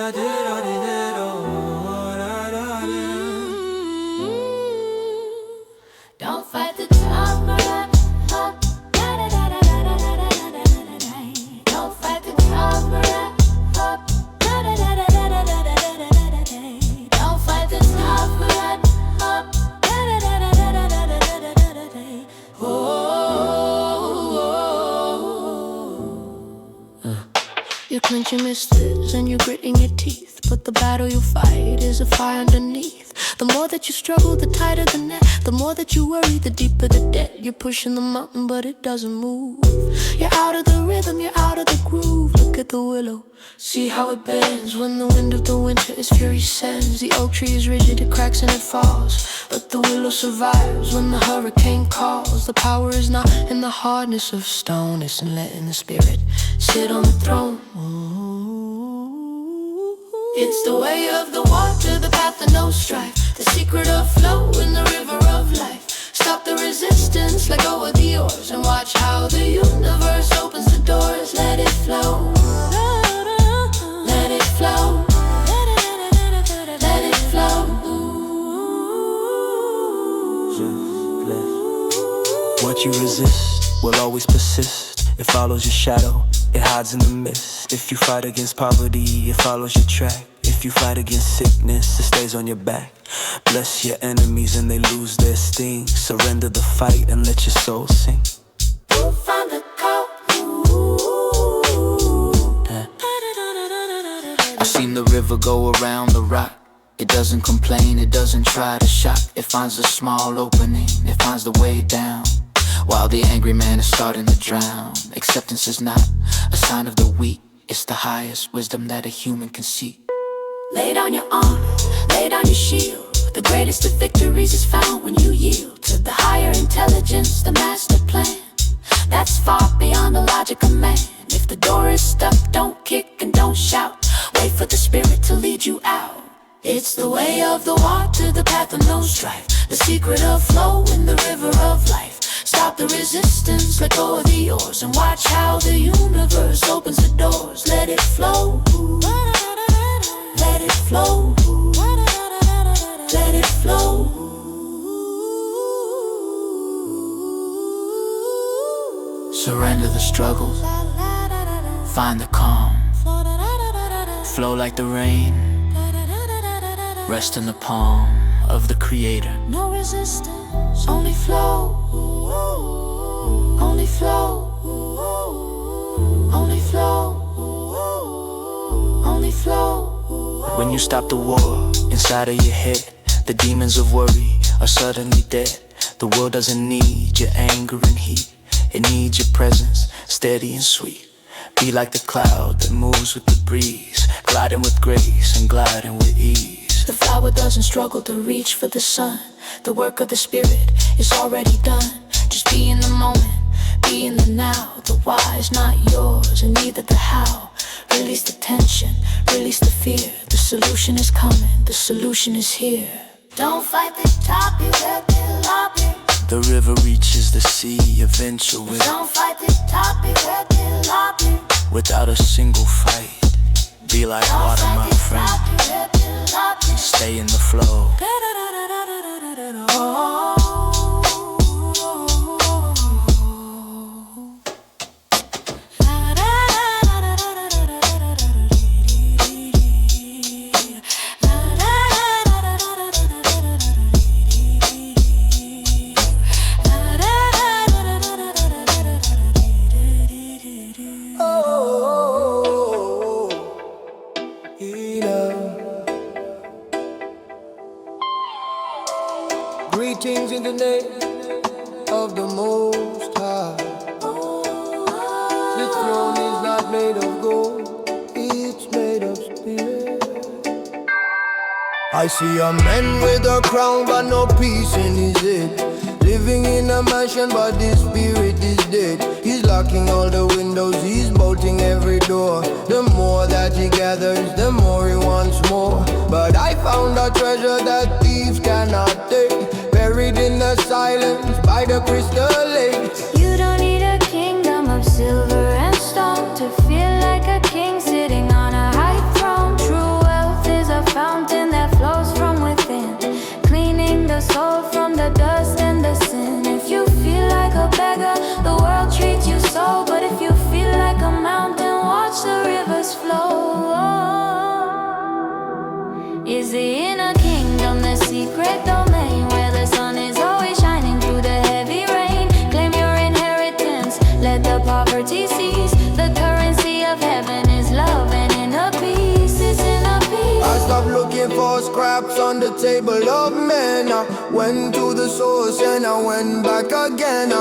Don't fight the time, don't fight the time, don't fight the time. You clench your mists and you grit in your teeth, but the battle you fight is a fire underneath. The more that you struggle, the tighter the net. The more that you worry, the deeper the debt. You're pushing the mountain, but it doesn't move. You're out of the rhythm, you're out of the groove. Look at the willow, see how it bends when the wind of the winter its fury sends. The oak tree is rigid, it cracks and it falls, but the willow survives when the hurricane calls. The power is not in the hardness of stone, it's in letting the spirit sit on the throne. It's the way of the water, the path of no strife, the secret of flow in the river of life. Stop the resistance, let go of the oars, and watch how the universe opens the doors. Let it flow, let it flow, let it flow. What you resist will always persist. It follows your shadow, it hides in the mist. If you fight against poverty, it follows your track. If you fight against sickness, it stays on your back. Bless your enemies and they lose their sting. Surrender the fight and let your soul sing. We'll find the call. I've seen the river go around the rock. It doesn't complain, it doesn't try to shock. It finds a small opening, it finds the way down, while the angry man is starting to drown. Acceptance is not a sign of the weak, it's the highest wisdom that a human can seek. Lay down your arm, lay down your shield. The greatest of victories is found when you yield to the higher intelligence, the master plan. That's far beyond the logic of man. If the door is stuck, don't kick and don't shout. Wait for the spirit to lead you out. It's the way of the water, the path of no strife, the secret of flow in the river of life. Stop the resistance, let go of the oars, and watch how the universe opens the doors. Let it flow, let it flow, let it flow. Surrender the struggle, find the calm, flow like the rain, rest in the palm of the Creator. No resistance, only flow, only flow, only flow, only flow. When you stop the war inside of your head, the demons of worry are suddenly dead. The world doesn't need your anger and heat, it needs your presence, steady and sweet. Be like the cloud that moves with the breeze, gliding with grace and gliding with ease. The flower doesn't struggle to reach for the sun. The work of the spirit is already done. Just be in the moment, be in the now. The why is not yours and neither the how. Release the tension, release the fear. The solution is coming, the solution is here. Don't fight the topic at the lobby. The river reaches the sea eventually. Don't fight the topic at the lobby. Without a single fight, be like water, my friend. Stay in the flow. Greetings in the name of the Most High. This throne is not made of gold, it's made of spirit. I see a man with a crown but no peace in his head, living in a mansion but his spirit is dead. He's locking all the windows, he's bolting every door. The more that he gathers, the more he wants more. But I found a treasure that thieves cannot take, buried in the silence by the crystal lake. You don't need a kingdom of silver and stone to feel like a king sitting on a high throne. True Is the inner kingdom the secret domain where the sun is always shining through the heavy rain? Claim your inheritance, let the poverty cease. The currency of heaven is love and inner peace, is inner peace. I stopped looking for scraps on the table of men. I went to the source and I went back again.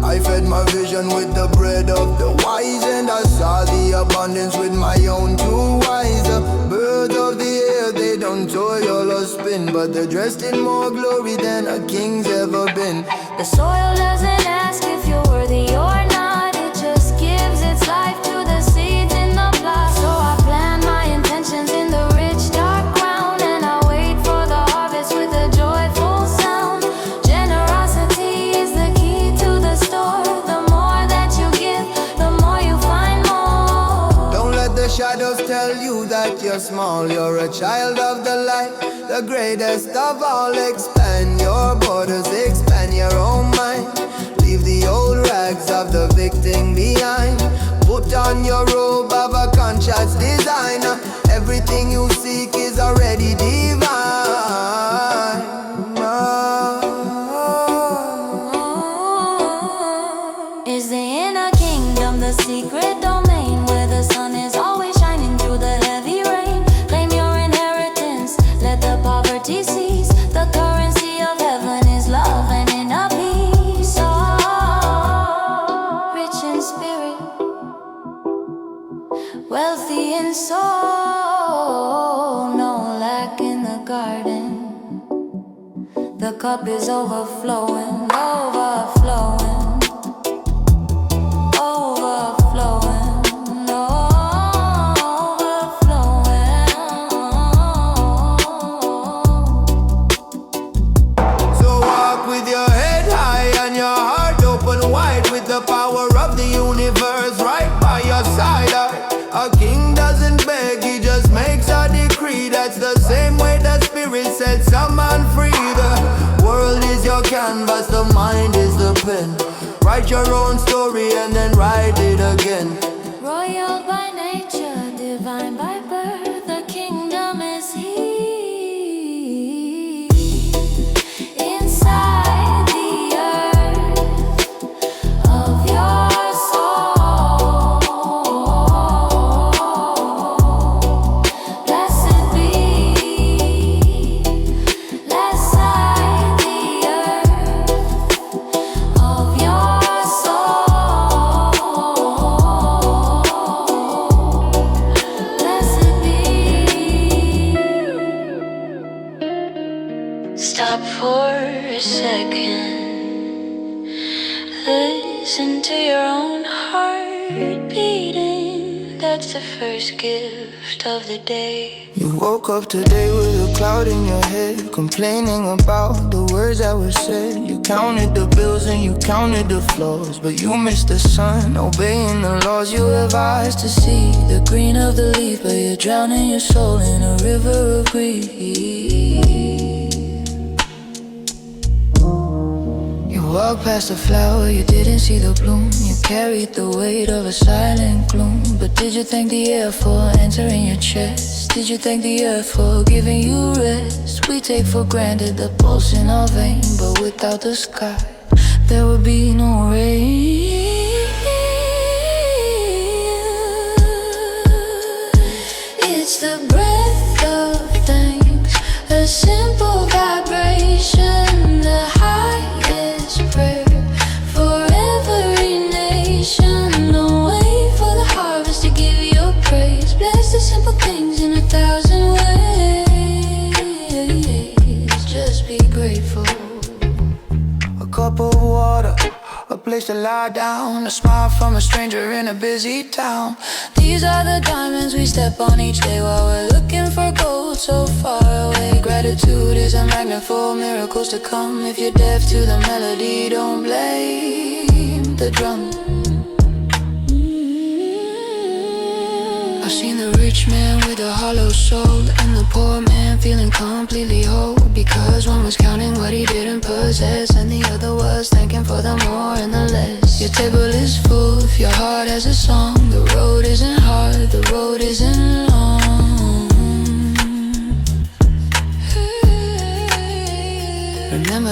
I fed my vision with the bread of the wise, and I saw the abundance with my own two eyes. The birds of the air, they don't toil or spin, but they're dressed in more glory than a king's ever been. The soil doesn't ask if you're worthy or not, it just gives its life to the seeds in the plot. So I plant my intentions in the rich dark ground, and I wait for the harvest with a joyful sound. Generosity is the key to the store. The more that you give, the more you find more. Don't let the shadows tell you that you're small. You're a child of the light, the greatest of all. Expand your borders, expand your own mind. Leave the old rags of the victim behind. Put on your robe of a conscious design. Everything you seek is already divine. Is the inner kingdom the secret domain where the sun is always shining through the heavy rain? Claim your inheritance, let the poverty cease. The currency of heaven is love and inner peace. Oh, rich in spirit, wealthy in soul, no lack in the garden. The cup is overflowing, overflowing. The power of the universe right by your side. A king doesn't beg, he just makes a decree. That's the same way the spirit set someone free. The world is your canvas, the mind is the pen. Write your own story and then write it again. Royal by nature, divine by birth, the kingdom is here. Inside the earth of your soul. Blessed be, inside the earth of your soul. Blessed be. Stop for a second. Listen to your own heart beating. That's the first gift of the day. You woke up today with a cloud in your head, complaining about the words that were said. You counted the bills and you counted the flaws, but you missed the sun, obeying the laws. You have eyes to see the green of the leaf, but you're drowning your soul in a river of grief. You walked past the flower, you didn't see the bloom. You carried the weight of a silent gloom. But did you thank the air for entering your chest? Did you thank the earth for giving you rest? We take for granted the pulse in our vein, but without the sky, there would be no rain. It's the breath of thanks, a simple vibration, the highest prayer for every nation. Don't wait for the harvest to give your praise. Bless the simple things in 1,000 ways. Just be grateful. A cup of water, a place to lie down, a smile from a stranger in a busy town. These are the diamonds we step on each day while we're looking for gold so far away. Gratitude is a magnet for miracles to come. If you're deaf to the melody, don't blame the drum. I've seen the rich man with a hollow soul and the poor man feeling completely whole, because one was counting what he didn't possess and the other was thanking for the more and the less. Your table is full if your heart has a song. The road isn't hard, the road isn't long.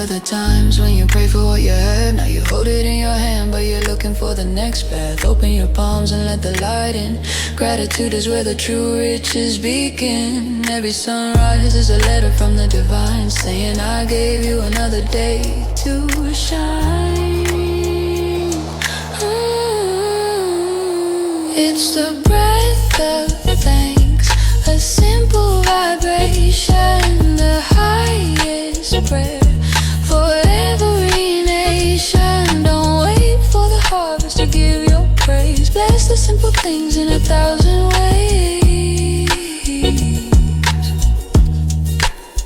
were the times when you prayed for what you had. Now you hold it in your hand, but you're looking for the next path. Open your palms and let the light in. Gratitude is where the true riches begin. Every sunrise is a letter from the divine, saying I gave you another day to shine. It's the breath of thanks, a simple vibration, the highest prayer for every nation. Don't wait for the harvest to give your praise. Bless the simple things in 1,000 ways.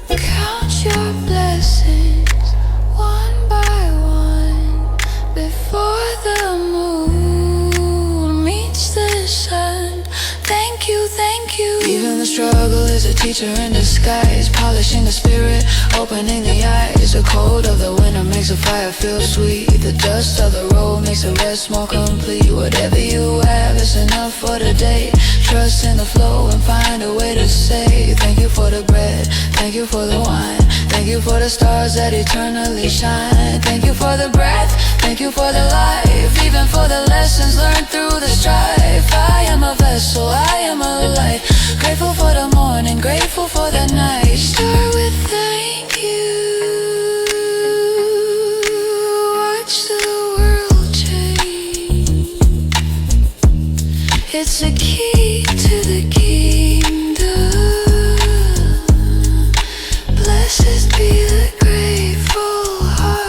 Count your blessings one by one before the moon meets the sun. Thank you, thank you. Even the struggle is a teacher in disguise, polishing the spirit, opening the eyes. The cold of the winter makes a fire feel sweet. The dust of the road makes the rest more complete. Whatever you have is enough for today. Trust in the flow and find a way to say thank you for the bread, thank you for the wine, thank you for the stars that eternally shine. Thank you for the breath, thank you for the life, even for the lessons learned through the strife. I am a vessel, I am a light, grateful for the morning, grateful for the night. Start with thank you. Watch the world change. It's a key to the kingdom. Blessed be the grateful heart.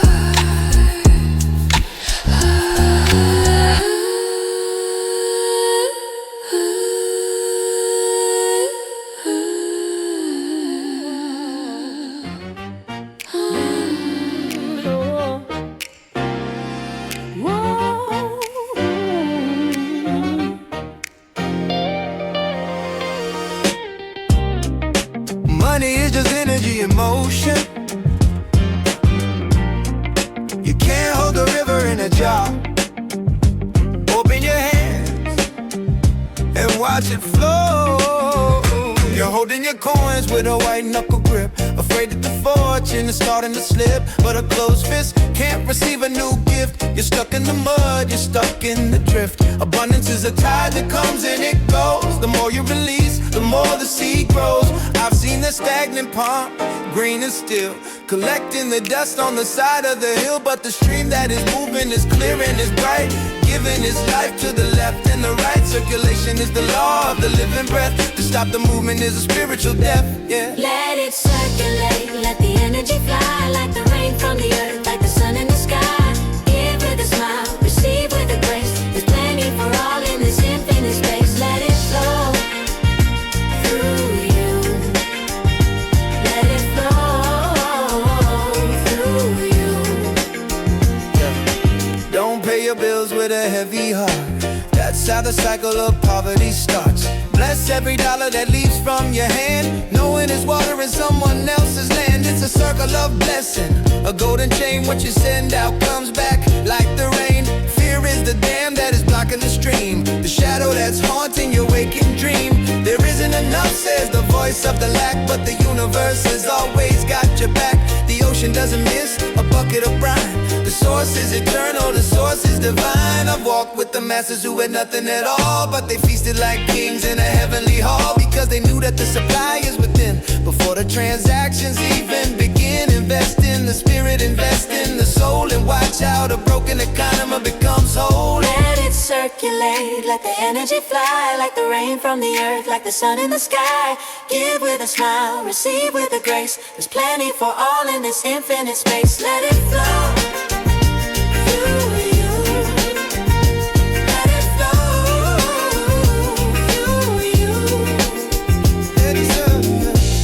Money is just energy in motion. You can't hold the river in a jar. Open your hands and watch it flow. You're holding your coins with a white knuckle grip, afraid that the fortune is starting to slip. But a closed fist can't receive a new gift. You're stuck in the mud, you're stuck in the drift. Abundance is a tide that comes and it goes. The more you release, the more the seed grows. I've seen the stagnant pond, green and still, collecting the dust on the side of the hill. But the stream that is moving is clear and is bright, giving its life to the left and the right. Circulation is the law of the living breath. To stop the movement is a spiritual death, yeah. Let it circulate, let the energy fly, like the rain from the earth, like the sun in the sky. Give with a smile, receive with a grace. There's plenty for all in this infinite space. Let it flow through you. Let it flow through you. Don't pay your bills with a heavy heart. That's how the cycle of poverty starts. Bless every dollar that leaves from your hand, knowing it's water in someone else's land. It's a circle of blessing, a golden chain. What you send out comes back like the rain. Fear is the dam that is blocking the stream, the shadow that's haunting your waking dream. There isn't enough, says the voice of the lack, but the universe has always got your back. The ocean doesn't miss a bucket of brine. The source is eternal, the source is divine. I've walked with the masters who had nothing at all, but they feasted like kings in a heavenly hall, because they knew that the supply is within. Before the transactions even begin, invest in the spirit, invest in the soul, and watch how a broken economy becomes whole. Let it circulate, let the energy fly, like the rain from the earth, like the sun in the sky. Give with a smile, receive with a grace. There's plenty for all in this infinite space. Let it flow through you. Let it flow through you.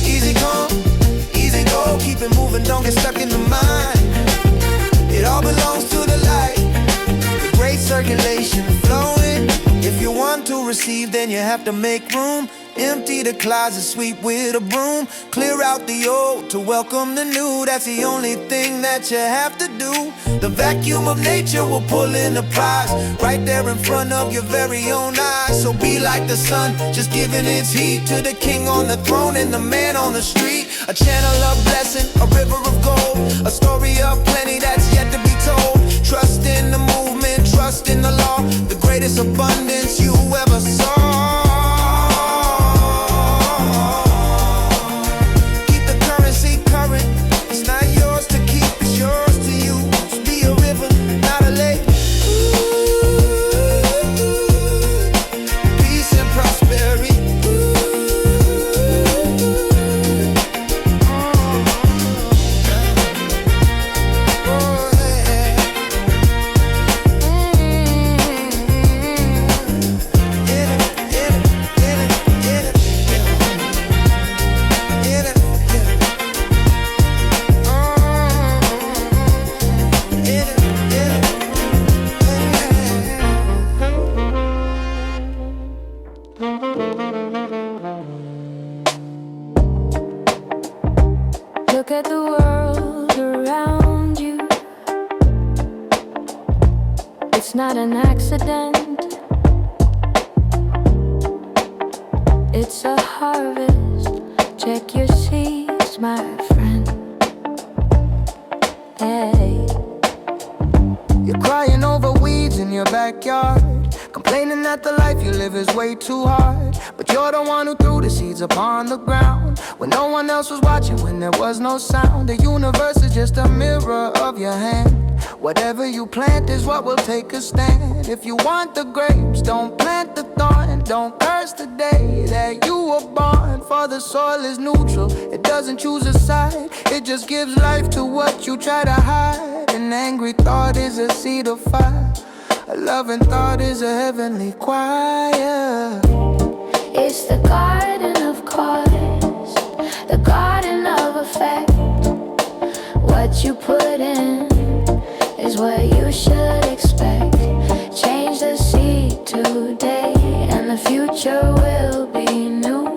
Easy come, easy go. Keep it moving, don't get stuck in the mind. It all belongs to the light. The great circulation flowing. If you want to receive, then you have to make room. Empty the closet, sweep with a broom. Clear out the old to welcome the new. That's the only thing that you have to do. The vacuum of nature will pull in the prize right there in front of your very own eyes. So be like the sun, just giving its heat to the king on the throne and the man on the street. A channel of blessing, a river of gold, a story of plenty that's yet to be told. Trust in the movement, trust in the law, the greatest abundance you ever saw. Look at the world around you. It's not an accident. It's a harvest. Check your seeds, my friend. Hey. You're crying over weeds in your backyard, complaining that the life you live is way too hard. But you're the one who threw the seeds upon the ground when no one else was watching, when there was no sound. The universe is just a mirror of your hand. Whatever you plant is what will take a stand. If you want the grapes, don't plant the thorn. Don't curse the day that you were born. For the soil is neutral, it doesn't choose a side. It just gives life to what you try to hide. An angry thought is a seed of fire. A loving thought is a heavenly choir. It's the garden of cause, the garden of effect. What you put in is what you should expect. Change the seed today, and the future will be new.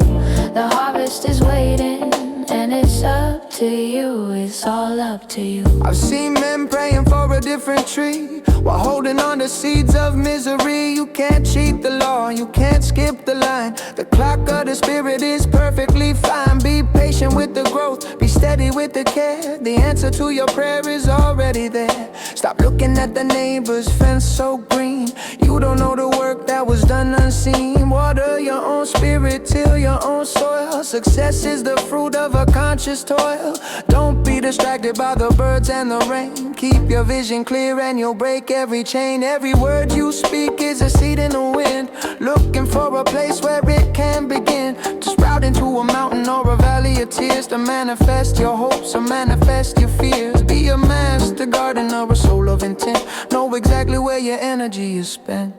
The harvest is waiting, and it's up to you. It's all up to you. I've seen men praying for a different tree while holding on to seeds of misery. You can't cheat the law, you can't skip the line. The clock of the spirit is perfectly fine. Be patient with the growth, be steady with the care. The answer to your prayer is already there. Stop looking at the neighbor's fence so green. You don't know the work that was done unseen. Water your own spirit, till your own soil. Success is the fruit of a conscious toil. Don't be distracted by the birds and the rain. Keep your vision clear and you'll break every chain. Every word you speak is a seed in the wind, looking for a place where it can begin to sprout into a mountain or a valley of tears. To manifest your hopes or manifest your fears. Be a master gardener, a soul of intent. Know exactly where your energy is spent.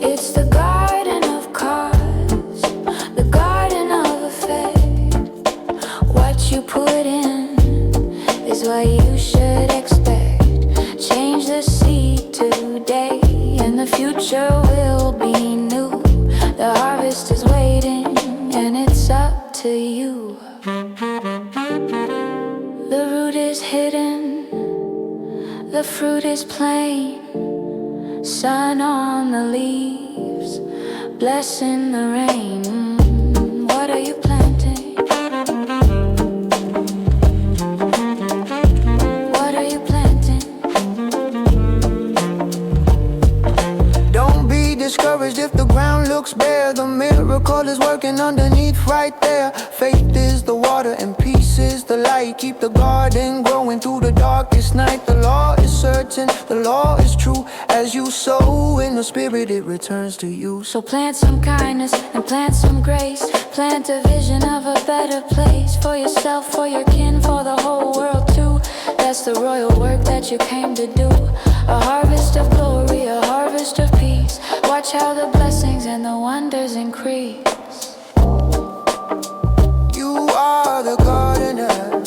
It's the garden of cause, the garden of effect. What you put in is what you should expect. Change the seed today, and the future will be new. The harvest is waiting, and it's up to you. The root is hidden, the fruit is plain. Sun on the leaves, blessing the rain. What are you planting? What are you planting? Don't be discouraged if the ground looks bare. The miracle is working underneath right there. Faith is the water and peace is the light. Keep the garden growing through the darkest night. The law is certain, the law is true. As you sow in the spirit, it returns to you. So plant some kindness and plant some grace. Plant a vision of a better place for yourself, for your kin, for the whole world too. That's the royal work that you came to do. A harvest of glory, a harvest of peace. Watch how the blessings and the wonders increase. You are the gardener.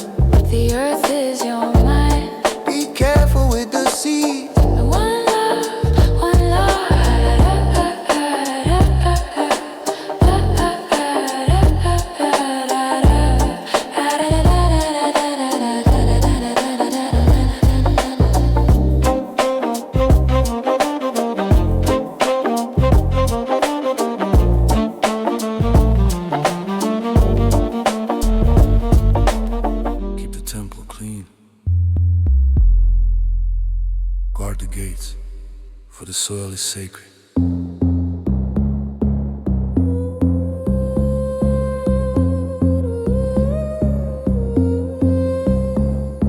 The earth is your mind. Be careful with the seed. One love, one love. soil is sacred.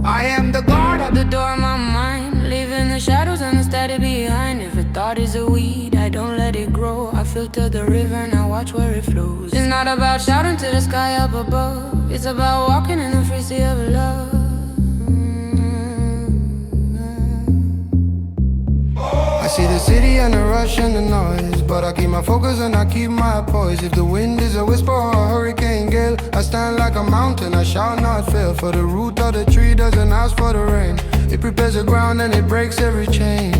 I am the guard of The door of my mind, leaving the shadows and the static behind. If a thought is a weed, I don't let it grow. I filter the river and I watch where it flows. It's not about shouting to the sky up above. It's about walking in the free sea of love. I see the city and the rush and the noise, but I keep my focus and I keep my poise. If the wind is a whisper or a hurricane gale, I stand like a mountain, I shall not fail. For the root of the tree doesn't ask for the rain. It prepares the ground and it breaks every chain.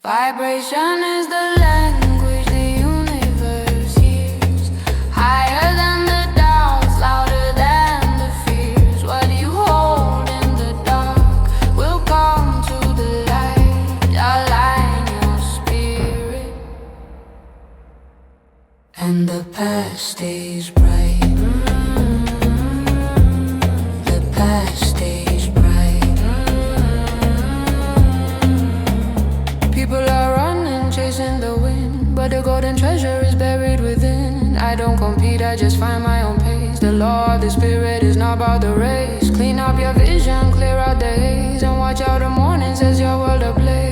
Vibration is the language the universe hears. Higher than the doubts, louder than the fears. What you hold in the dark will come to the light. Align your spirit, and the past stays bright. The past stays bright. People are running, chasing the wind, but the golden treasure is buried within. I don't compete, I just find my own pace. The law of the spirit is not about the race. Clean up your vision, clear out the haze, and watch out the morning sets your world ablaze.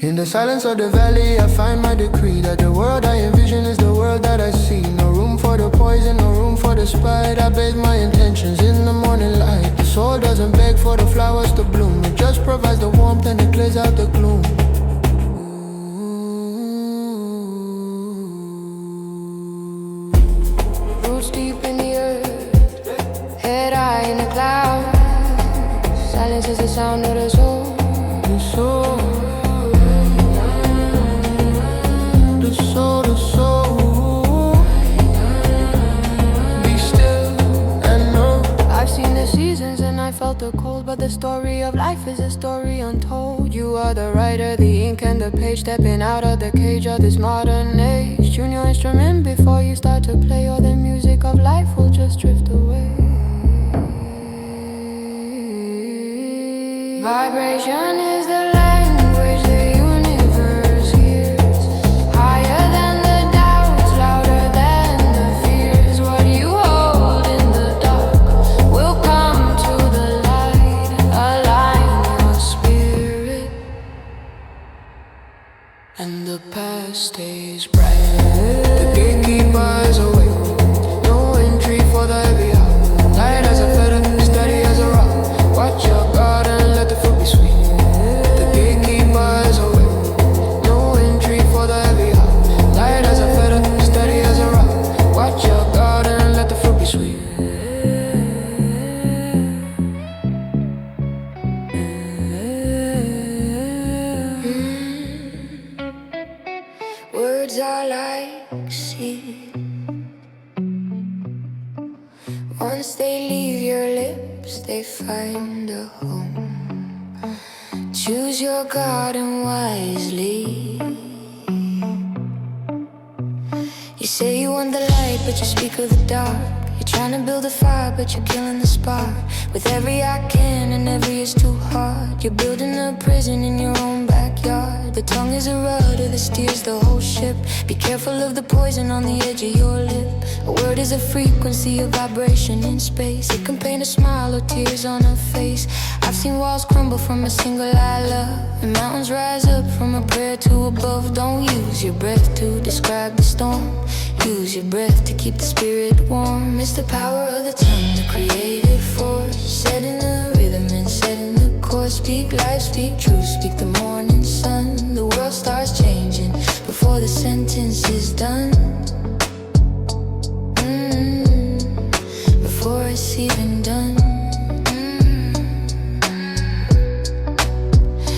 In the silence of the valley, I find my decree that the world I envision is the world that I see. No room for the poison, no room for the spite. I bathe my intentions in the morning light. The soul doesn't beg for the flowers to bloom. It just provides the warmth and it clears out the gloom. Roots deep in the earth, head high in the clouds. Silence is the sound of the soul. The soul, the soul, the soul. Be still and know. I've seen the seasons and I felt the cold, but the story of life is a story untold. You are the writer, the ink and the page, stepping out of the cage of this modern age. Tune your instrument before you start to play, or the music of life will just drift away. Vibration is the language the universe hears. Higher than the doubts, louder than the fears. What you hold in the dark will come to the light. Align your spirit, and the past stays bright. The gatekeeper is awake. No entry for the heavy heart. Light as a feather, steady as a rock. Watch your guard and let the fruit be sweet. The gatekeeper is awake. No entry for the heavy heart. Light as a feather, steady as a rock. Watch your guard and let the fruit be sweet. Words are like seed. Once they leave your lips, they find a home. Choose your garden wisely. You say you want the light, but you speak of the dark. You're trying to build a fire, but you're killing the spark. With every I can and every is too hard. You're building a prison in your own backyard. The tongue is a rudder that steers the whole ship. Be careful of the poison on the edge of your lip. A word is a frequency, a vibration in space. It can paint a smile or tears on a face. I've seen walls crumble from a single I love, and mountains rise up from a prayer to above. Don't use your breath to describe the storm. Use your breath to keep the spirit warm. It's the power of the tongue, the creative force. Setting the rhythm and setting the course. Speak life, speak truth, speak the morning sun. The world starts changing before the sentence is done. Before it's even done.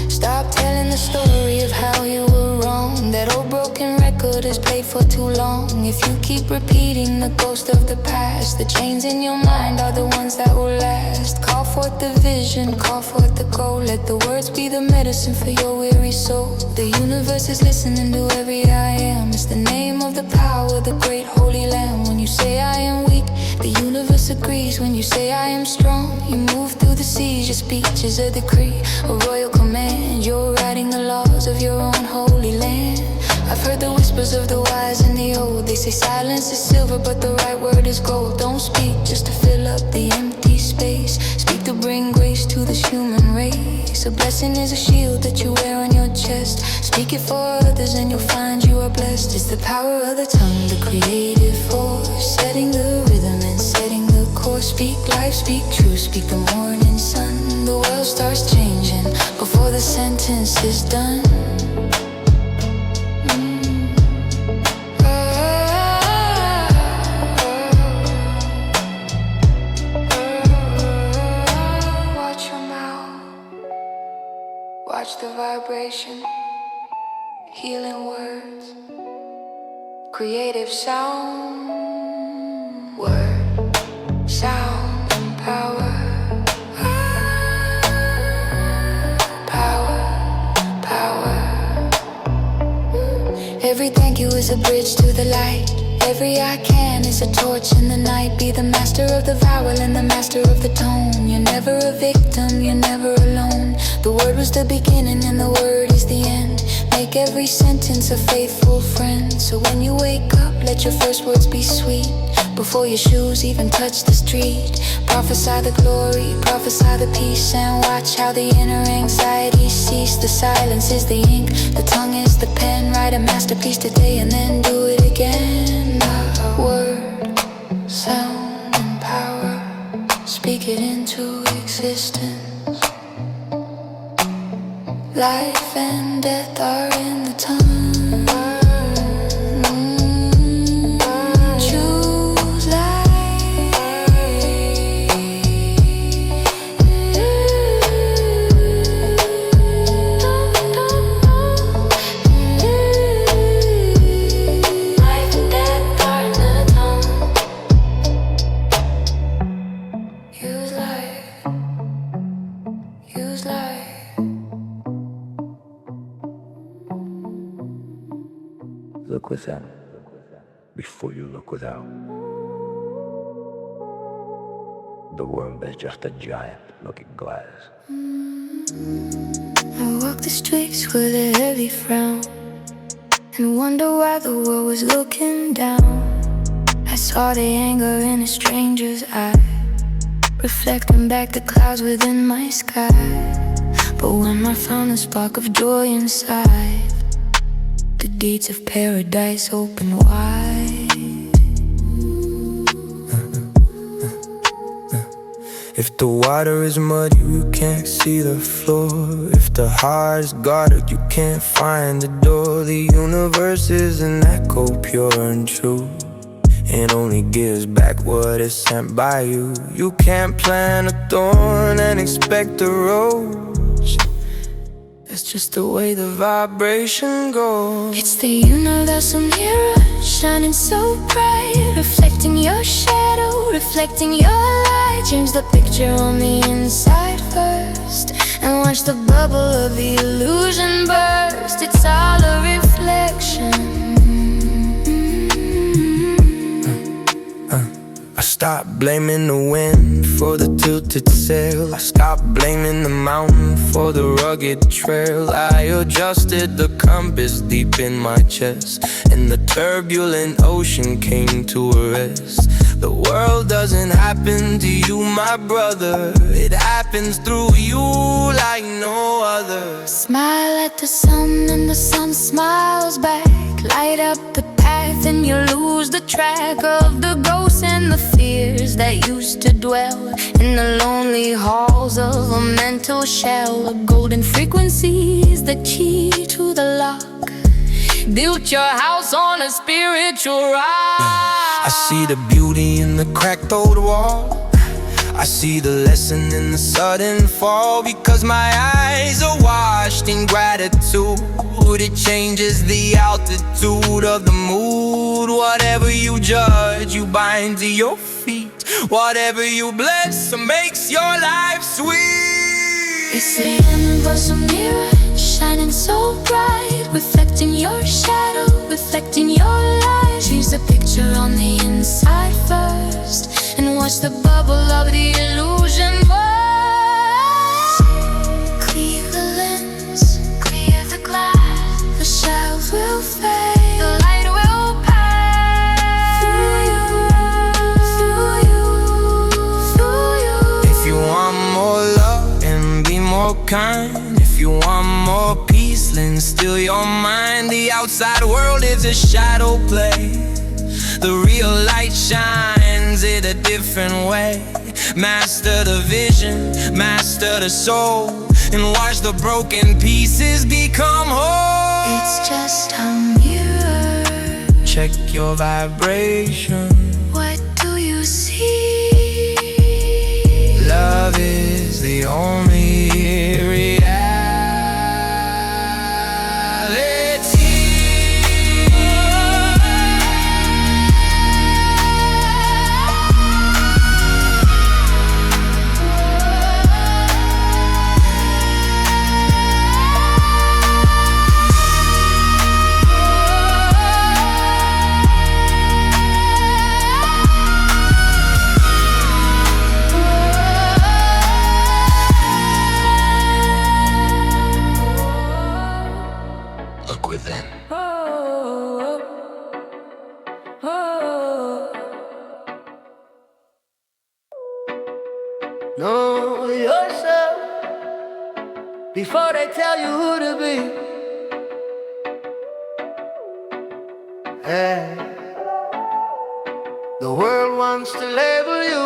Stop telling the story of how you were wrong. That old broken record is played for too long. If you keep repeating the ghost of the past, the chains in your mind are the ones that will last. Call forth the vision, call forth the goal. Let the words be the medicine for your weary soul. The universe is listening to every I am. It's the name of the power, the great holy lamb. When you say I am weak, the universe agrees. When you say I am strong, you move through the sees your speech is a decree, a royal command. You're writing the laws of your own holy land. I've heard the whispers of the wise and the old. They say silence is silver, but the right word is gold. Don't speak just to fill up the empty space. Speak to bring grace to this human race. A blessing is a shield that you wear on your chest. Speak it for others and you'll find you are blessed. It's the power of the tongue, the creative force, setting the rhythm and setting the course. Speak life, speak truth, speak the morning sun. The world starts changing before the sentence is done. Watch the vibration, healing words, creative sound, word, sound and power, power, power. Every thank you is a bridge to the light. Every I can is a torch in the night. Be the master of the vowel and the master of the tone. You're never a victim, you're never alone. The word was the beginning and the word is the end. Make every sentence a faithful friend. So when you wake up, let your first words be sweet. Before your shoes even touch the street, prophesy the glory, prophesy the peace, and watch how the inner anxiety cease. The silence is the ink, the tongue is the pen. Write a masterpiece today and then do it again. Word, sound and power, speak it into existence. Life and death are in the tongue. Choose life. Life and death are in the tongue. Use life. Use life. Look within before you look without. The world is just a giant looking glass. I walk the streets with a heavy frown and wonder why the world was looking down. I saw the anger in a stranger's eye, reflecting back the clouds within my sky. But when I found a spark of joy inside, the gates of paradise open wide. If the water is muddy, you can't see the floor. If the heart is guarded, you can't find the door. The universe is an echo, pure and true, and only gives back what is sent by you. You can't plant a thorn and expect a rose. That's just the way the vibration goes. It's the universal mirror, shining so bright, reflecting your shadow, reflecting your light. Change the picture on the inside first, and watch the bubble of the illusion burst. It's all a reflection. I stopped blaming the wind for the tilted sail. I stopped blaming the mountain for the rugged trail. I adjusted the compass deep in my chest, and the turbulent ocean came to a rest. The world doesn't happen to you, my brother. It happens through you like no other. Smile at the sun and the sun smiles back. Light up the path and you lose the track of the ghosts and the fears that used to dwell in the lonely halls of a mental shell. A golden frequency is the key to the lock. Built your house on a spiritual rock. I see the beauty in the cracked old wall. I see the lesson in the sudden fall, because my eyes are washed in gratitude. It changes the altitude of the mood. Whatever you judge, you bind to your feet. Whatever you bless makes your life sweet. It's the universal mirror, shining so bright, reflecting your shadow, reflecting your light. Change the picture on the inside first, and watch the bubble of the illusion burst. kind. If you want more peace, then still your mind. The outside world is a shadow play. The real light shines in a different way. Master the vision, master the soul, and watch the broken pieces become whole. It's just a mirror. Check your vibration. What do you see? Love is the only reality. Look within. Know yourself before they tell you who to be. Hey, the world wants to label you,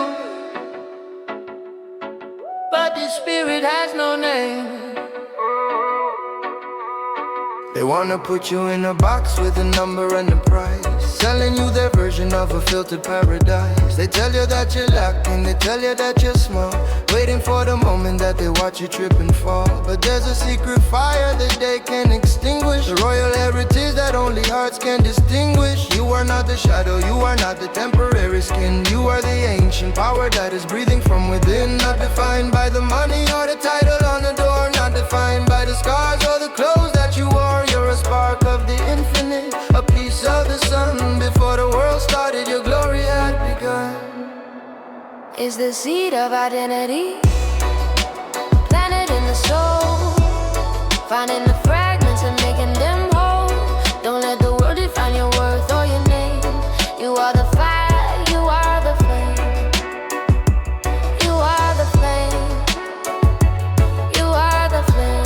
but the spirit has no name. They wanna put you in a box with a number and a price, selling you their version of a filtered paradise. They tell you that you're lacking, they tell you that you're small, waiting for the moment that they watch you trip and fall. But there's a secret fire that they can extinguish, the royal heritage that only hearts can distinguish. You are not the shadow, you are not the temporary skin. You are the ancient power that is breathing from within. Not defined by the money or the title on the door, not defined by the scars or the clothes that you wore. You're a spark of the infinite, a piece of the sun. Before the world started, your glory had begun. Is the seed of identity planted in the soul, finding the fragments and making them whole. Don't let the world define your worth or your name. You are the fire, you are the flame. You are the flame. You are the flame.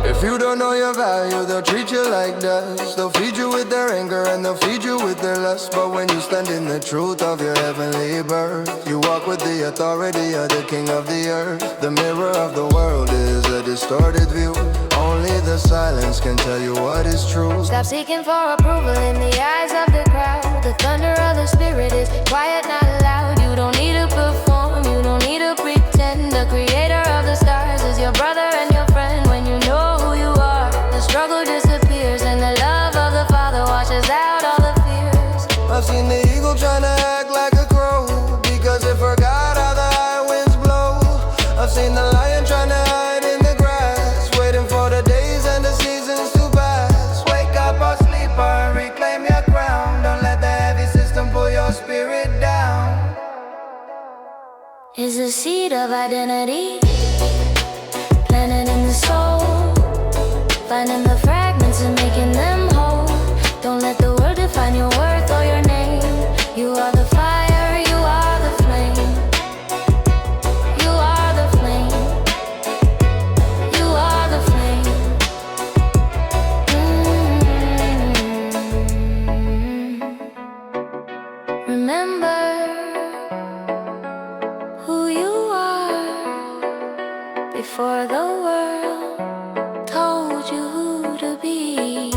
If you don't know your value, they'll treat you like dust. They'll feed you with their anger and they'll feed you with their lust. But when you stand in the truth of your heavenly birth, you walk with the authority of the King of the earth. The mirror of the world is a distorted view. Only the silence can tell you what is true. Stop seeking for approval in the eyes of the crowd. The thunder of the spirit is quiet, not loud. You don't need to perform, you don't need to pretend. The creator of the stars is your brother and your friend. When you know who you are, the struggle disappears, and the love of the Father washes out all the fears. I've seen the eagle trying to act like a crow because it forgot how the high winds blow. I've seen the lion trying to hide in the grass, waiting for the days and the seasons to pass. Wake up or sleep or reclaim your crown. Don't let the heavy system pull your spirit down. Is the seed of identity planted in the soul, finding the fragments and making them whole. Don't let the world define your worth or your name. You are the fire, you are the flame. You are the flame. You are the flame. Remember who you are before the world told you who to be.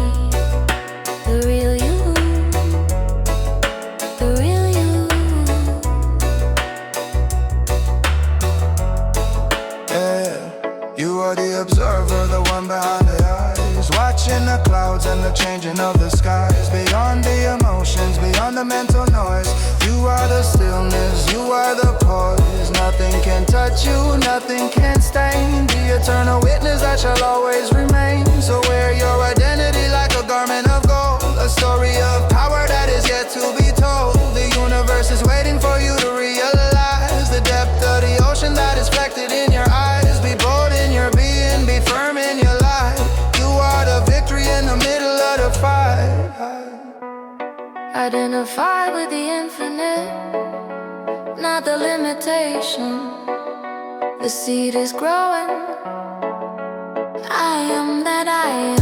The real you, the real you. Yeah, you are the observer, the one behind the eyes, watching the clouds and the changing of the skies. Beyond the emotions, beyond the mental noise, you are the stillness, you are the pause. Nothing can touch you, nothing can stain the eternal witness that shall always remain. So wear your identity like a garment of gold, a story of power that is yet to be told. The universe is waiting for you to realize the depth of the ocean that is reflected in your eyes. Be bold in your being, be firm in your life. You are the victory in the middle of the fight. Identify with the infinite, not not the limitation. The seed is growing. I am that I am.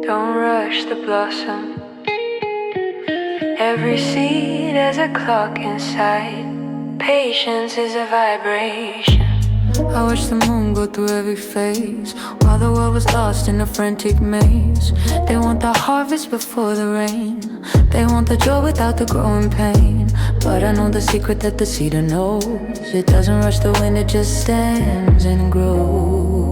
Don't rush the blossom. Every seed has a clock inside. Patience is a vibration. I watched the moon go through every phase while the world was lost in a frantic maze. They want the harvest before the rain. They want the joy without the growing pain. But I know the secret that the cedar knows. It doesn't rush the wind, it just stands and grows.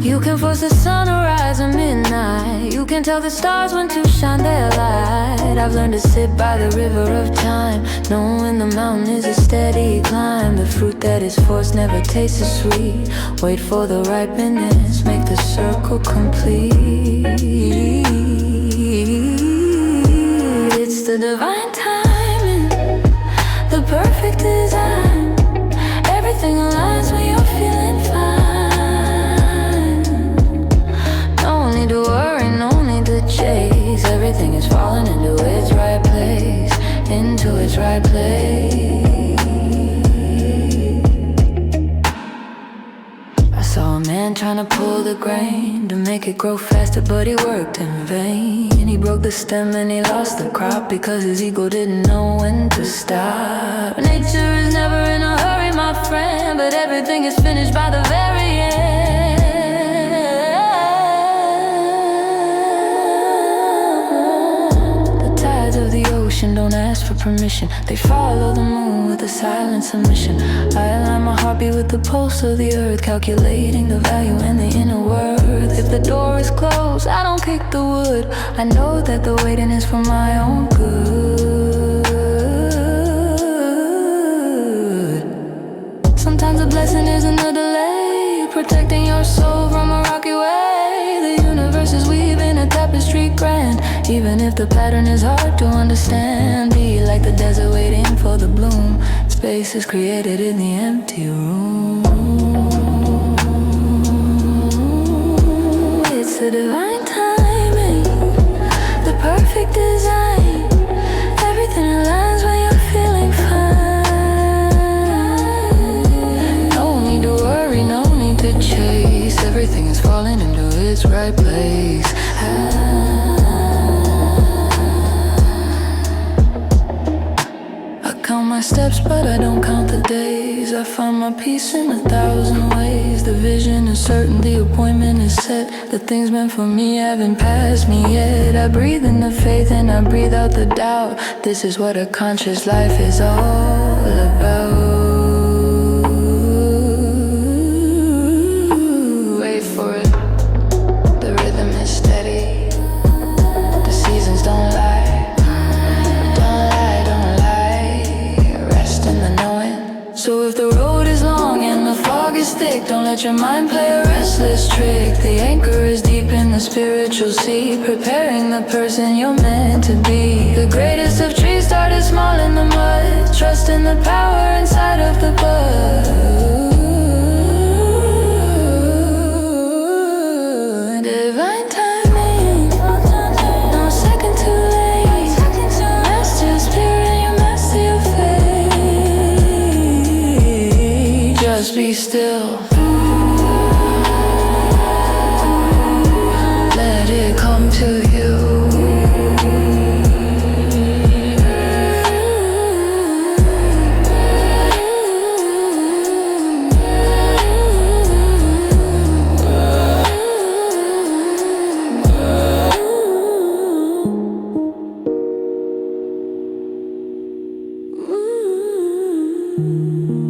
You can force the sun to rise at midnight. You can tell the stars when to shine their light. I've learned to sit by the river of time, knowing the mountain is a steady climb. The fruit that is forced never tastes as sweet. Wait for the ripeness, make the circle complete. It's the divine timing, the perfect design. Everything aligns when you're feeling fine. To worry, no need to chase. Everything is falling into its right place, into its right place. I saw a man trying to pull the grain to make it grow faster, but he worked in vain. He broke the stem and he lost the crop because his ego didn't know when to stop. Nature is never in a hurry, my friend, but everything is finished by the very end. Don't ask for permission. They follow the moon with a silent submission. I align my heartbeat with the pulse of the earth, calculating the value and the inner worth. If the door is closed, I don't kick the wood. I know that the waiting is for my own good. Sometimes a blessing isn't a delay, protecting your soul from a rocky way. The universe is weaving a tapestry grand. Even if the pattern is hard to understand, be like the desert waiting for the bloom. Space is created in the empty room. It's the divine timing, the perfect design. Everything aligns when you're feeling fine. No need to worry, no need to chase. Everything is falling into its right place. Count my steps, but I don't count the days. I find my peace in 1,000 ways. The vision is certain, the appointment is set. The things meant for me haven't passed me yet. I breathe in the faith and I breathe out the doubt. This is what a conscious life is all about. Wait for it, the rhythm is steady. The seasons don't lie. So if the road is long and the fog is thick, don't let your mind play a restless trick. The anchor is deep in the spiritual sea, preparing the person you're meant to be. The greatest of trees started small in the mud, trust in the power inside of the bud. Divine timing, no second too late. Master your spirit and you master your fate. Just be still. Let it come to you. you.